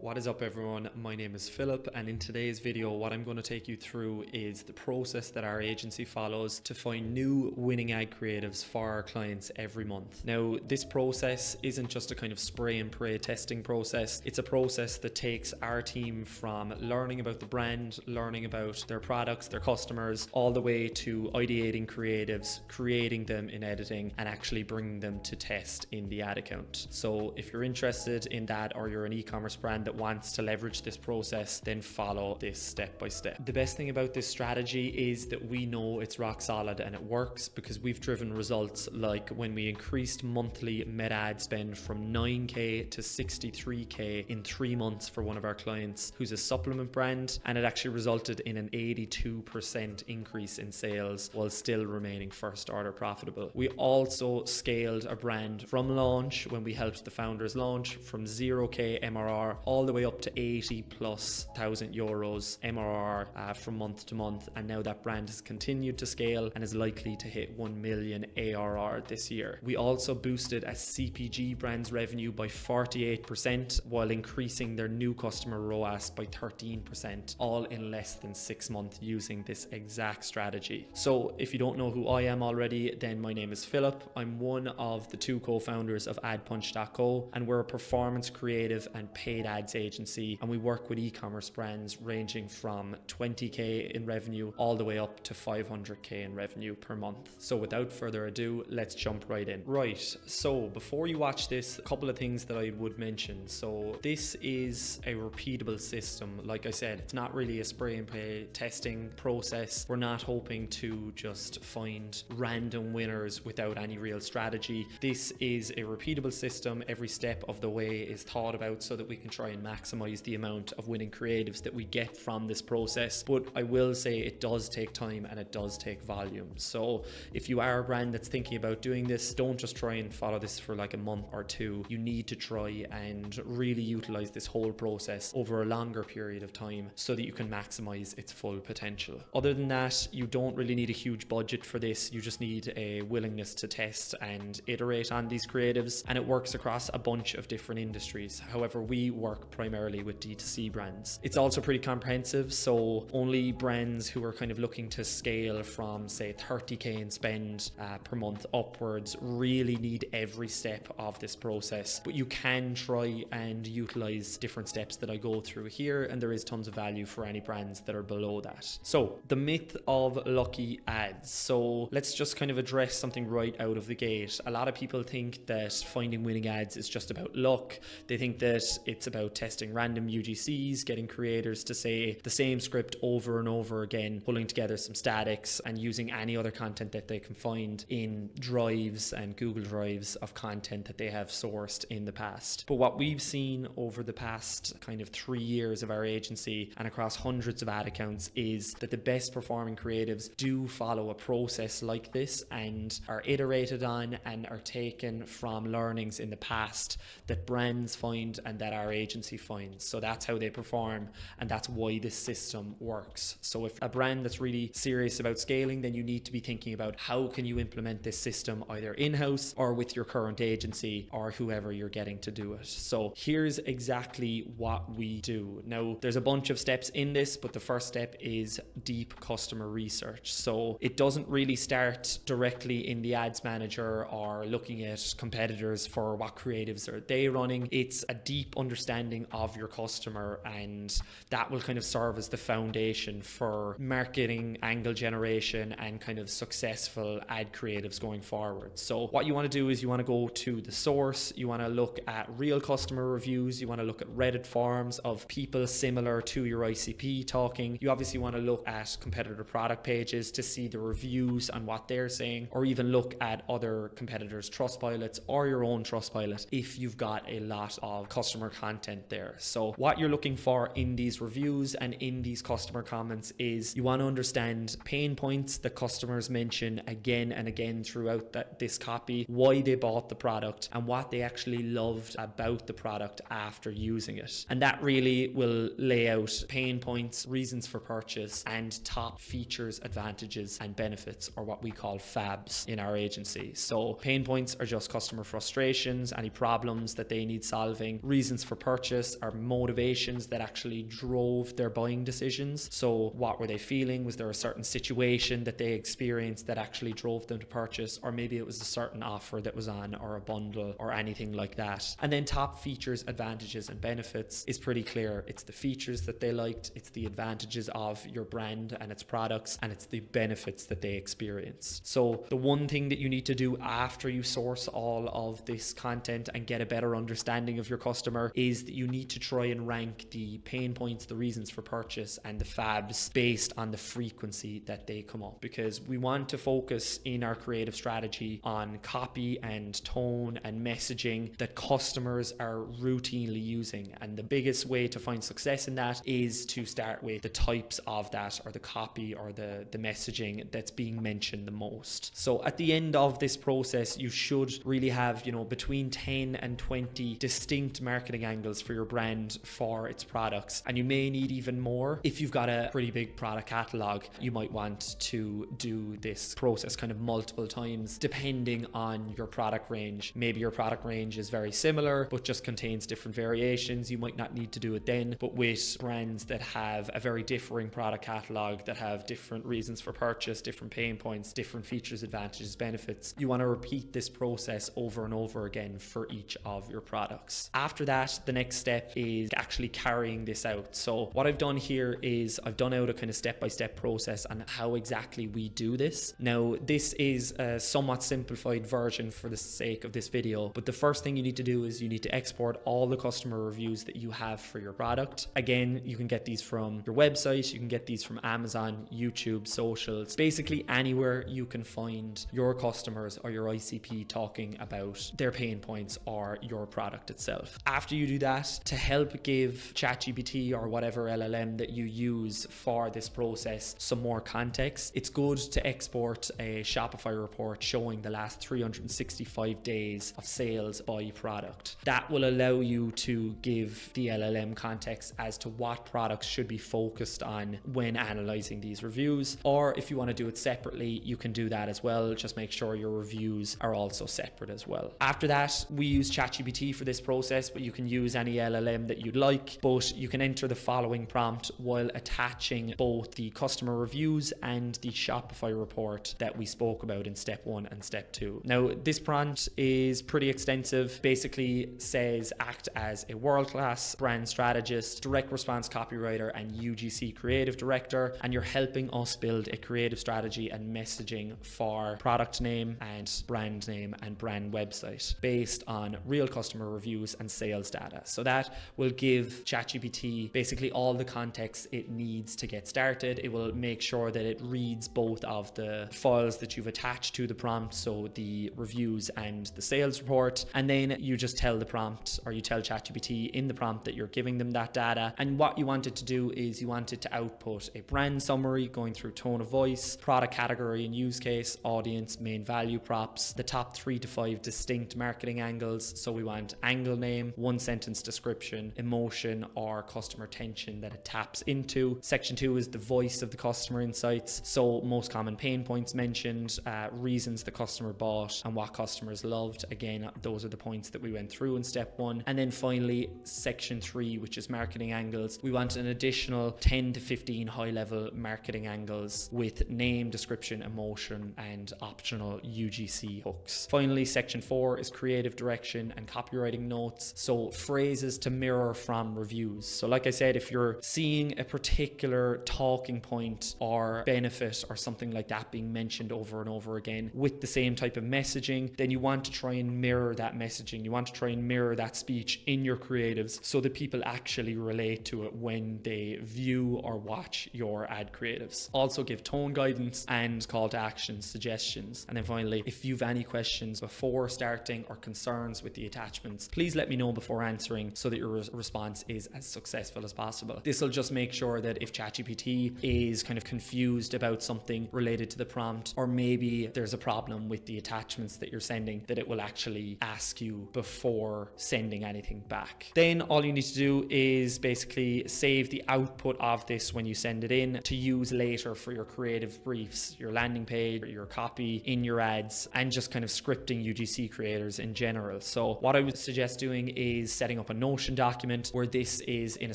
What is up everyone, my name is Philip, and in today's video what I'm going to take you through is the process that our agency follows to find new winning ad creatives for our clients every month. Now this process isn't just a kind of spray and pray testing process, it's a process that takes our team from learning about the brand, learning about their products, their customers, all the way to ideating creatives, creating them in editing, and actually bringing them to test in the ad account. So if you're interested in that, or you're an e-commerce brand that wants to leverage this process, then follow this step by step. The best thing about this strategy is that we know it's rock solid and it works because we've driven results like when we increased monthly meta ad spend from 9k to 63k in 3 months for one of our clients who's a supplement brand, and it actually resulted in an 82% increase in sales while still remaining first order profitable. We also scaled a brand from launch when we helped the founders launch from 0k MRR all the way up to 80,000+ euros MRR from month to month, and now that brand has continued to scale and is likely to hit 1 million ARR this year. We also boosted a CPG brand's revenue by 48% while increasing their new customer ROAS by 13%, all in less than 6 months using this exact strategy. So if you don't know who I am already, then my name is Philip. I'm one of the 2 co-founders of AdPunch.co, and we're a performance creative and paid ads agency, and we work with e-commerce brands ranging from 20k in revenue all the way up to 500k in revenue per month. So without further ado, let's jump right in. Right, so before you watch this, a couple of things that I would mention. So this is a repeatable system. Like I said, it's not really a spray and pray testing process. We're not hoping to just find random winners without any real strategy. This is a repeatable system. Every step of the way is thought about so that we can try and maximize the amount of winning creatives that we get from this process. But I will say it does take time and it does take volume. So if you are a brand that's thinking about doing this, don't just try and follow this for like a month or 2. You need to try and really utilize this whole process over a longer period of time so that you can maximize its full potential. Other than that, you don't really need a huge budget for this. You just need a willingness to test and iterate on these creatives, and it works across a bunch of different industries. However, we work primarily with D2C brands. It's also pretty comprehensive, so only brands who are kind of looking to scale from say 30k in spend per month upwards really need every step of this process. But you can try and utilize different steps that I go through here, and there is tons of value for any brands that are below that. So the myth of lucky ads. So let's just kind of address something right out of the gate. A lot of people think that finding winning ads is just about luck. They think that it's about testing random UGCs, getting creators to say the same script over and over again, pulling together some statics and using any other content that they can find in drives and Google Drives of content that they have sourced in the past. But what we've seen over the past kind of 3 years of our agency and across hundreds of ad accounts is that the best performing creatives do follow a process like this and are iterated on and are taken from learnings in the past that brands find and that our agency finds. So that's how they perform, and that's why this system works. So if a brand that's really serious about scaling, then you need to be thinking about how can you implement this system either in-house or with your current agency or whoever you're getting to do it. So here's exactly what we do. Now there's a bunch of steps in this, but the first step is deep customer research. So it doesn't really start directly in the ads manager or looking at competitors for what creatives are they running. It's a deep understanding of your customer, and that will kind of serve as the foundation for marketing, angle generation, and kind of successful ad creatives going forward. So what you want to do is you want to go to the source, you want to look at real customer reviews, you want to look at Reddit forums of people similar to your ICP talking. You obviously want to look at competitor product pages to see the reviews and what they're saying, or even look at other competitors' Trustpilots or your own Trustpilot if you've got a lot of customer content there. So what you're looking for in these reviews and in these customer comments is you want to understand pain points that customers mention again and again throughout this copy, why they bought the product and what they actually loved about the product after using it. And that really will lay out pain points, reasons for purchase, and top features, advantages, and benefits, or what we call FABs in our agency. So pain points are just customer frustrations, any problems that they need solving. Reasons for purchase purchase are motivations that actually drove their buying decisions. So what were they feeling? Was there a certain situation that they experienced that actually drove them to purchase? Or maybe it was a certain offer that was on, or a bundle, or anything like that. And then top features, advantages, and benefits is pretty clear. It's the features that they liked, it's the advantages of your brand and its products, and it's the benefits that they experienced. So the one thing that you need to do after you source all of this content and get a better understanding of your customer is that you need to try and rank the pain points, the reasons for purchase, and the fabs based on the frequency that they come up, because we want to focus in our creative strategy on copy and tone and messaging that customers are routinely using. And the biggest way to find success in that is to start with the types of that, or the copy, or the messaging that's being mentioned the most. So at the end of this process, you should really have, between 10 and 20 distinct marketing angles for your brand for its products. And you may need even more. If you've got a pretty big product catalog, you might want to do this process kind of multiple times depending on your product range. Maybe your product range is very similar but just contains different variations. You might not need to do it then. But with brands that have a very differing product catalog, that have different reasons for purchase, different pain points, different features, advantages, benefits, you want to repeat this process over and over again for each of your products. After that, the next step is actually carrying this out. So what I've done here is I've done out a kind of step-by-step process on how exactly we do this. Now, this is a somewhat simplified version for the sake of this video, but the first thing you need to do is you need to export all the customer reviews that you have for your product. Again, you can get these from your website, you can get these from Amazon, YouTube, socials, basically anywhere you can find your customers or your ICP talking about their pain points or your product itself. After you do that, to help give ChatGPT or whatever LLM that you use for this process some more context, it's good to export a Shopify report showing the last 365 days of sales by product. That will allow you to give the LLM context as to what products should be focused on when analyzing these reviews. Or if you want to do it separately, you can do that as well. Just make sure your reviews are also separate as well. After that, we use ChatGPT for this process, but you can use any LLM that you'd like. But you can enter the following prompt while attaching both the customer reviews and the Shopify report that we spoke about in step 1 and step 2. Now, this prompt is pretty extensive. Basically says act as a world-class brand strategist, direct response copywriter, and UGC creative director, and you're helping us build a creative strategy and messaging for product name and brand website based on real customer reviews and sales data. So that will give ChatGPT basically all the context it needs to get started. It will make sure that it reads both of the files that you've attached to the prompt, so the reviews and the sales report, and then you just tell the prompt, or you tell ChatGPT in the prompt that you're giving them that data. And what you want it to do is you want it to output a brand summary going through tone of voice, product category and use case, audience, main value props, the top 3 to 5 distinct marketing angles. So we want angle name, 1 sentence description, emotion or customer tension that it taps into. Section 2 is the voice of the customer insights. So most common pain points mentioned, reasons the customer bought, and what customers loved. Again, those are the points that we went through in step 1. And then finally, section 3, which is marketing angles. We want an additional 10 to 15 high-level marketing angles with name, description, emotion, and optional UGC hooks. Finally, section 4 is creative direction and copywriting notes. So phrases to mirror from reviews. So like I said, if you're seeing a particular talking point or benefit or something like that being mentioned over and over again with the same type of messaging, then you want to try and mirror that messaging. You want to try and mirror that speech in your creatives so that people actually relate to it when they view or watch your ad creatives. Also give tone guidance and call to action suggestions. And then finally, if you've any questions before starting or concerns with the attachments, please let me know before answering so that your response is as successful as possible. This will just make sure that if ChatGPT is kind of confused about something related to the prompt, or maybe there's a problem with the attachments that you're sending, that it will actually ask you before sending anything back. Then all you need to do is basically save the output of this when you send it in to use later for your creative briefs, your landing page, your copy in your ads, and just kind of scripting UGC creators in general. So what I would suggest doing is setting up a Notion document where this is in a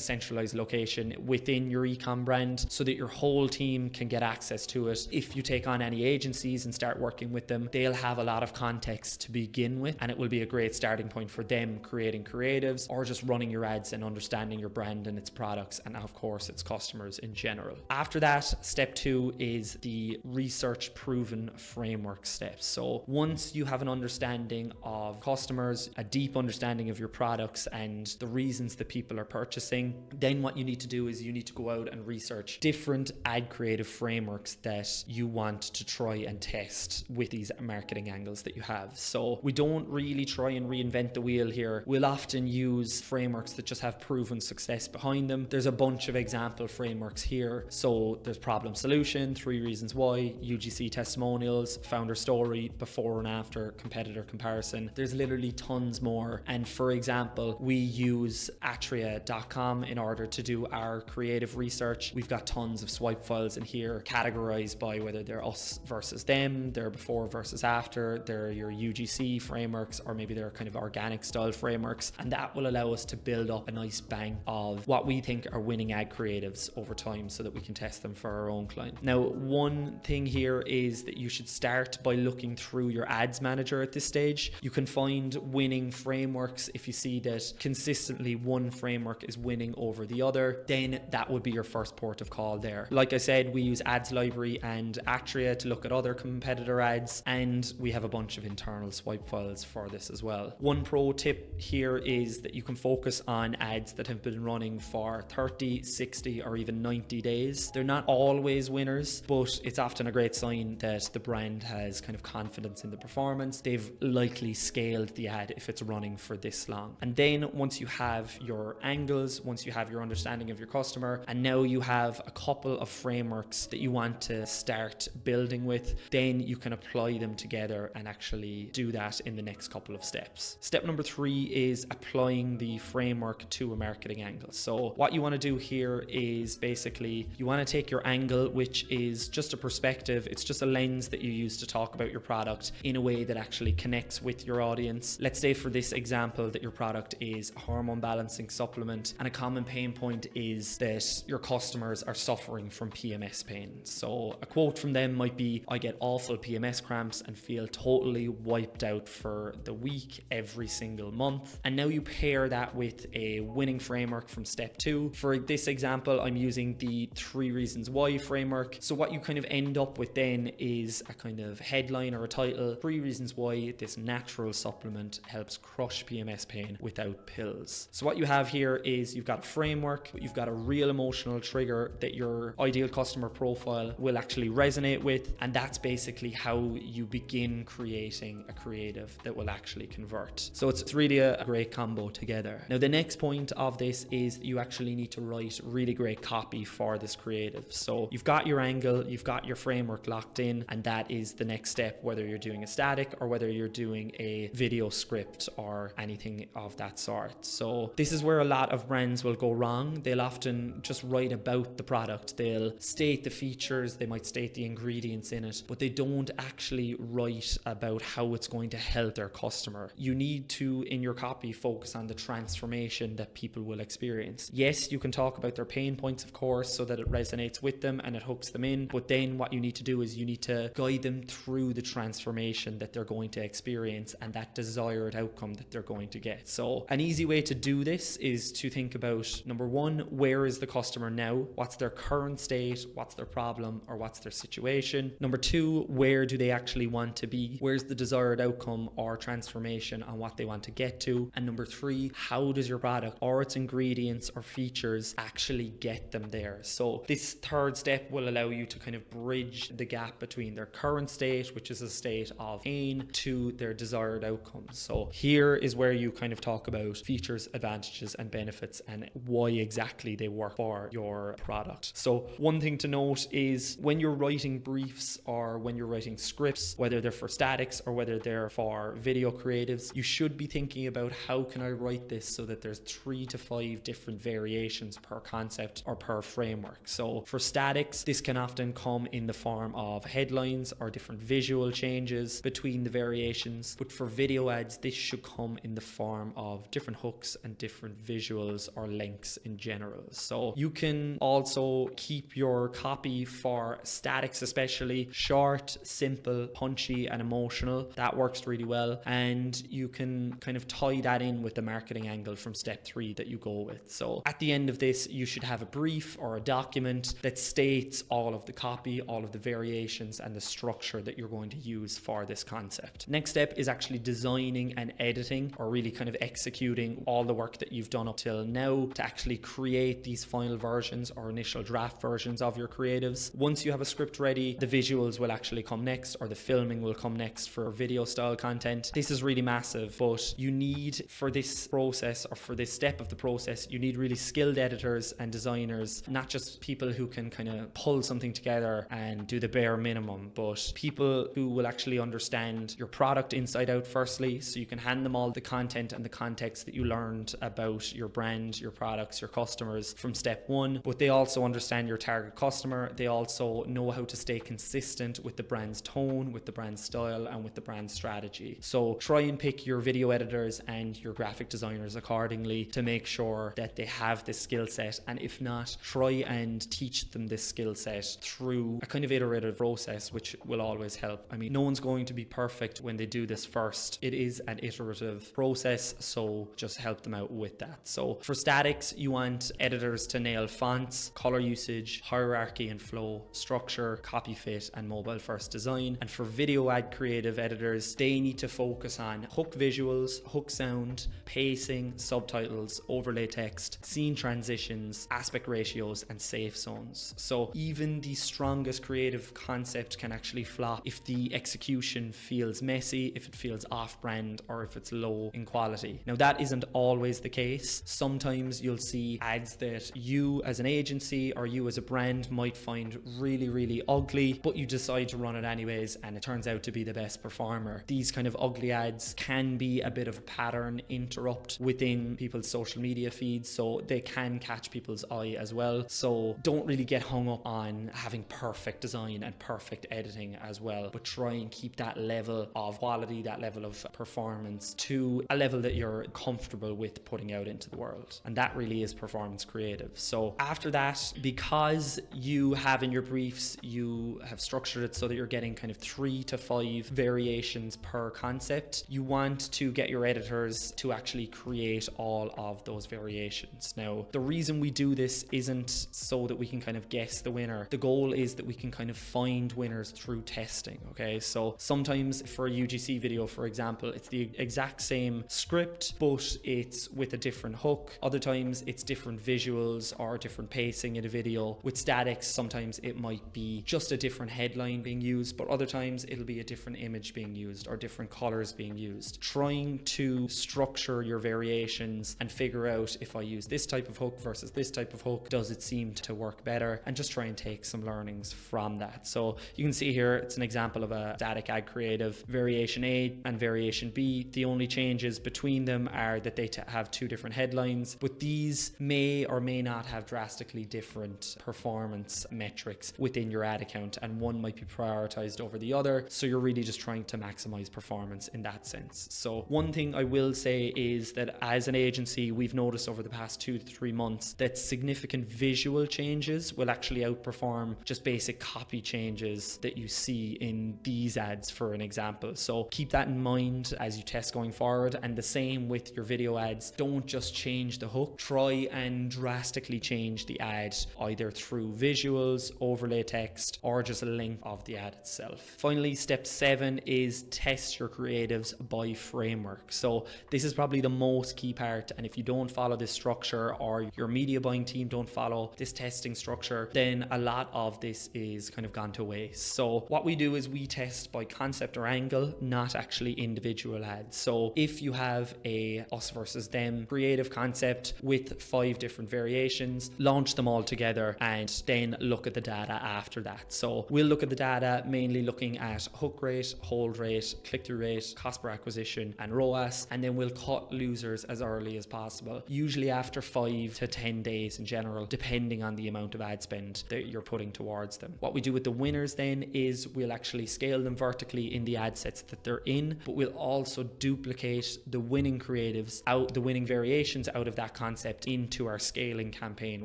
centralized location within your ecom brand so that your whole team can get access to it. If you take on any agencies and start working with them, they'll have a lot of context to begin with, and it will be a great starting point for them creating creatives or just running your ads and understanding your brand and its products and of course its customers in general. After that, step 2 is the research proven framework steps. So once you have an understanding of customers, a deep understanding of your products and the reasons that people are purchasing, then what you need to do is you need to go out and research different ad creative frameworks that you want to try and test with these marketing angles that you have. So we don't really try and reinvent the wheel here. We'll often use frameworks that just have proven success behind them. There's a bunch of example frameworks here. So there's problem solution, 3 reasons why, UGC testimonials, founder story, before and after, competitor comparison. There's literally tons more. And for example, we use atria.com in order to do our creative research. We've got tons of swipe files in here categorized by whether they're us versus them, they're before versus after, they're your UGC frameworks, or maybe they're kind of organic style frameworks. And that will allow us to build up a nice bank of what we think are winning ad creatives over time so that we can test them for our own client. Now, one thing here is that you should start by looking through your ads manager at this stage. You can find winning frameworks. If you see that consistently one framework is winning over the other, then that would be your first port of call there. Like I said, we use Ads Library and Atria to look at other competitor ads, and we have a bunch of internal swipe files for this as well. One pro tip here is that you can focus on ads that have been running for 30, 60, or even 90 days. They're not always winners, but it's often a great sign that the brand has kind of confidence in the performance. They've likely scaled the ad if it's running for this long. And then once you have your angles, once you have your understanding of your customer, and now you have a couple of frameworks that you want to start building with, then you can apply them together and actually do that in the next couple of steps. Step number 3 is applying the framework to a marketing angle. So what you want to do here is basically you want to take your angle, which is just a perspective. It's just a lens that you use to talk about your product in a way that actually connects with your audience. Let's say for this example that your product is a hormone balancing supplement, and a common pain point is that your customers are suffering from PMS pain. So a quote from them might be, "I get awful PMS cramps and feel totally wiped out for the week every single month." And now you pair that with a winning framework from step 2. For this example, I'm using the 3 reasons why framework. So what you kind of end up with then is a kind of headline or a title, 3 reasons why this natural supplement helps crush PMS pain without pills. So what you have here is you've got a framework, but you've got a real emotional trigger that your ideal customer profile will actually resonate with, and that's basically how you begin creating a creative that will actually convert. So it's really a great combo together. Now the next point of this is you actually need to write really great copy for this creative. So you've got your angle, you've got your framework locked in, and that is the next step, whether you're doing a static or whether you're doing a video script or anything of that sort. So this is where a lot of brands will go wrong. They'll often just write about the product. They'll state the features, they might state the ingredients in it, but they don't actually write about how it's going to help their customer. You need to, in your copy, focus on the transformation that people will experience. Yes, you can talk about their pain points, of course, so that it resonates with them and it hooks them in, but then what you need to do is you need to guide them through the transformation that they're going to experience and that desired outcome that they're going to get. So an easy way to do this is to think about, number 1, where is the customer now? What's their current state? What's their problem, or what's their situation? Number 2, where do they actually want to be? Where's the desired outcome or transformation on what they want to get to? And number 3, how does your product or its ingredients or features actually get them there? So this third step will allow you to kind of bridge the gap between their current state, which is a state of pain, to their desired outcomes. So here is where you kind of talk about features, advantages, and benefits and why exactly they work for your product. So one thing to note is when you're writing briefs or when you're writing scripts, whether they're for statics or whether they're for video creatives, you should be thinking about how can I write this so that there's 3 to 5 different variations per concept or per framework. So for statics, this can often come in the form of headlines or different visual changes between the variations. But for video ads, this should come in the form of different hooks and different visuals or links in general. So you can also keep your copy for statics, especially short, simple, punchy, and emotional. That works really well. And you can kind of tie that in with the marketing angle from step 3 that you go with. So at the end of this, you should have a brief or a document that states all of the copy, all of the variations, and the structure that you're going to use for this concept. Next step is actually designing and editing, or really kind of executing all the work that you've done up till now to actually create these final versions or initial draft versions of your creatives. Once you have a script ready, the visuals will actually come next, or the filming will come next for video style content. This is really massive, but you need, for this process or for this step of the process, you need really skilled editors and designers, not just people who can kind of pull something together and do the bare minimum, but people who will actually understand your product inside out firstly, so you can hand them all the content and the context that you learned about your brand, your products, your customers from step 1, but they also understand your target customer. They also know how to stay consistent with the brand's tone, with the brand's style, and with the brand strategy. So try and pick your video editors and your graphic designers accordingly to make sure that they have this skill set, and if not, try and teach them this skill set through a kind of iterative process, which will always help. I mean, no one's going to be perfect when they do this first. It is an iterative process, so just help them out with that. So for statics, you want editors to nail fonts, color usage, hierarchy and flow, structure, copy fit, and mobile first design. And for video ad creative editors, they need to focus on hook visuals, hook sound, pacing, subtitles, overlay text, scene transitions, aspect ratios, and safe zones. So even the strongest creative concept can actually flop if the execution feels messy, if it feels off-brand, or if it's low in quality. Now, that isn't always the case. Sometimes you'll see ads that you as an agency or you as a brand might find really, really ugly, but you decide to run it anyways, and it turns out to be the best performer. These kind of ugly ads can be a bit of a pattern interrupt within people's social media feeds, so they can catch people's eye as well. So don't really get hung up on having perfect design and perfect editing as well, but try and keep that level of quality, that level of performance to a level that you're comfortable with putting out into the world. And that really is performance creative. So after that, because you have in your briefs, you have structured it so that you're getting kind of 3 to 5 variations per concept, you want to get your editors to actually create all of those variations. Now, the reason we do this isn't so that we can kind of guess the winner. The goal is that we can kind of find winners through testing, okay? So sometimes for a UGC video, for example, it's the exact same script, but it's with a different hook. Other times it's different visuals or different pacing in a video. With statics, sometimes it might be just a different headline being used, but other times it'll be a different image being used or different colors being used. Trying to structure your variations and figure out, if I use this type of hook versus this type of hook, does it seem to work better? And just try and take some learnings from that. So you can see here, it's an example of a static ad creative, variation A and variation B. The only changes between them are that they have 2 different headlines, but these may or may not have drastically different performance metrics within your ad account, and one might be prioritized over the other. So you're really just trying to maximize performance in that sense. So one thing I will say is that as an agency, we've noticed over the past 2 to 3 months that significant visual changes will actually outperform just basic copy changes that you see in these ads, for an example. So keep that in mind as you test going forward. And the same with your video ads. Don't just change the hook. Try and drastically change the ad, either through visuals, overlay text, or just a link of the ad itself. Finally, step 7 is test your creatives by framework. So this is probably the most key part, and if you don't follow this structure, or your media buying team don't follow this testing structure, then a lot of this is kind of gone to waste. So what we do is we test by concept or angle, not actually individual ads. So if you have a us versus them creative concept with 5 different variations, launch them all together and then look at the data after that. So we'll look at the data mainly looking at hook rate, hold rate, click-through rate, cost per acquisition, and ROAS, and then we'll cut losers as early as possible, usually after 5 to 10 days in general, depending on the amount of ad spend that you're putting towards them. What we do with the winners then is we'll actually scale them vertically in the ad sets that they're in, but we'll also duplicate the winning creatives creatives out, the winning variations out of that concept into our scaling campaign,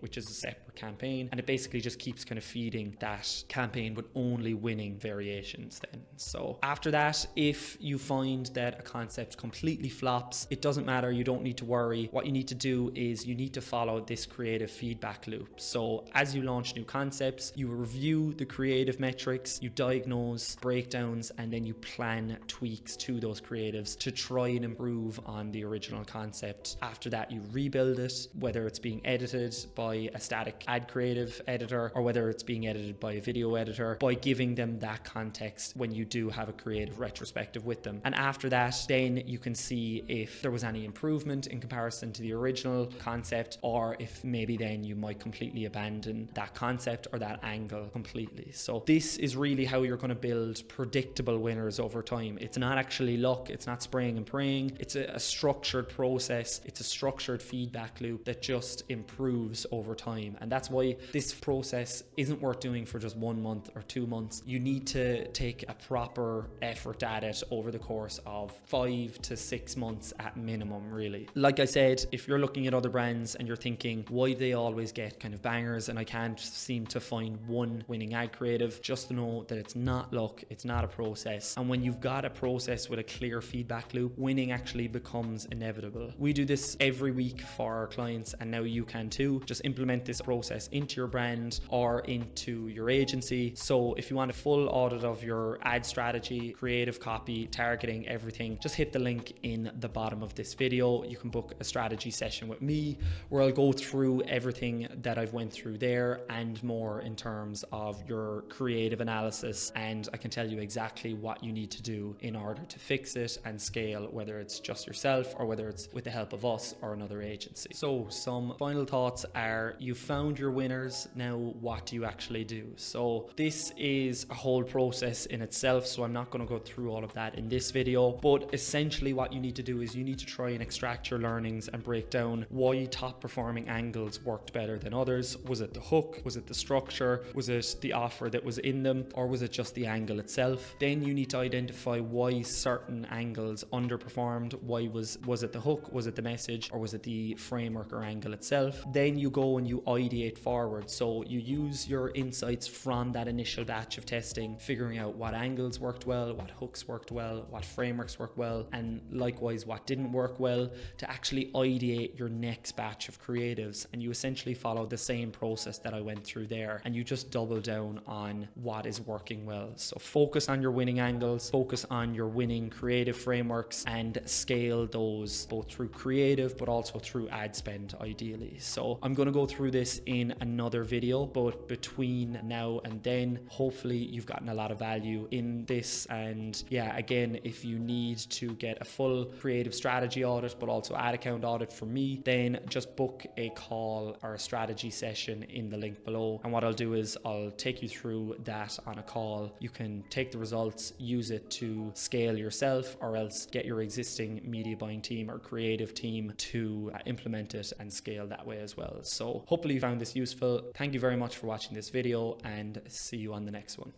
which is a separate campaign. And it basically just keeps kind of feeding that campaign with only winning variations then. So after that, if you find that a concept completely flops, it doesn't matter. You don't need to worry. What you need to do is you need to follow this creative feedback loop. So as you launch new concepts, you review the creative metrics, you diagnose breakdowns, and then you plan tweaks to those creatives to try and improve on the original concept. After that, you rebuild it, whether it's being edited by a static ad creative editor or whether it's being edited by a video editor, by giving them that context when you do have a creative retrospective with them. And after that, then you can see if there was any improvement in comparison to the original concept, or if maybe then you might completely abandon that concept or that angle completely. So this is really how you're going to build predictable winners over time. It's not actually luck, it's not spraying and praying, it's a structured process, it's a structured feedback loop that just improves over time. And that's why this process isn't worth doing for just 1 month or 2 months. You need to take a proper effort at it over the course of 5 to 6 months at minimum, really. Like I said, if you're looking at other brands and you're thinking, why do they always get kind of bangers and I can't seem to find one winning ad creative, just know that it's not luck, it's not a process. And when you've got a process with a clear feedback loop, winning actually becomes inevitable. We do this every week for our clients, and now you can too. Just implement this process into your brand or into your agency. So if you want a full audit of your ad strategy, creative copy, targeting, everything, just hit the link in the bottom of this video. You can book a strategy session with me where I'll go through everything that I've went through there and more in terms of your creative analysis, and I can tell you exactly what you need to do in order to fix it and scale, whether it's just yourself or whether it's with the help of us or another agency. So some final thoughts are, you found your winners, now what do you actually do? So this is a whole process in itself, so I'm not going to go through all of that in this video, but essentially what you need to do is you need to try and extract your learnings and break down why top performing angles worked better than others. Was it the hook? Was it the structure? Was it the offer that was in them? Or was it just the angle itself? Then you need to identify why certain angles underperformed. Why was it the hook? Was it the message? Or was it the framework or angle itself? Then you go and you ideate forward. So you use your insights from that initial batch of testing, figuring out what angles worked well, what hooks worked well, what frameworks worked well, and likewise what didn't work well, to actually ideate your next batch of creatives. And you essentially follow the same process that I went through there, and you just double down on what is working well. So focus on your winning angles, focus on your winning creative frameworks, and scale those both through creative but also through ad spend ideally. So I'm going to go through this in another video, but between now and then, hopefully you've gotten a lot of value in this. And yeah, again, if you need to get a full creative strategy audit but also ad account audit from me, then just book a call or a strategy session in the link below. And what I'll do is I'll take you through that on a call. You can take the results, use it to scale yourself, or else get your existing media buying team or creative team to implement it and scale that way as well. So hopefully you found this useful. Thank you very much for watching this video, and see you on the next one.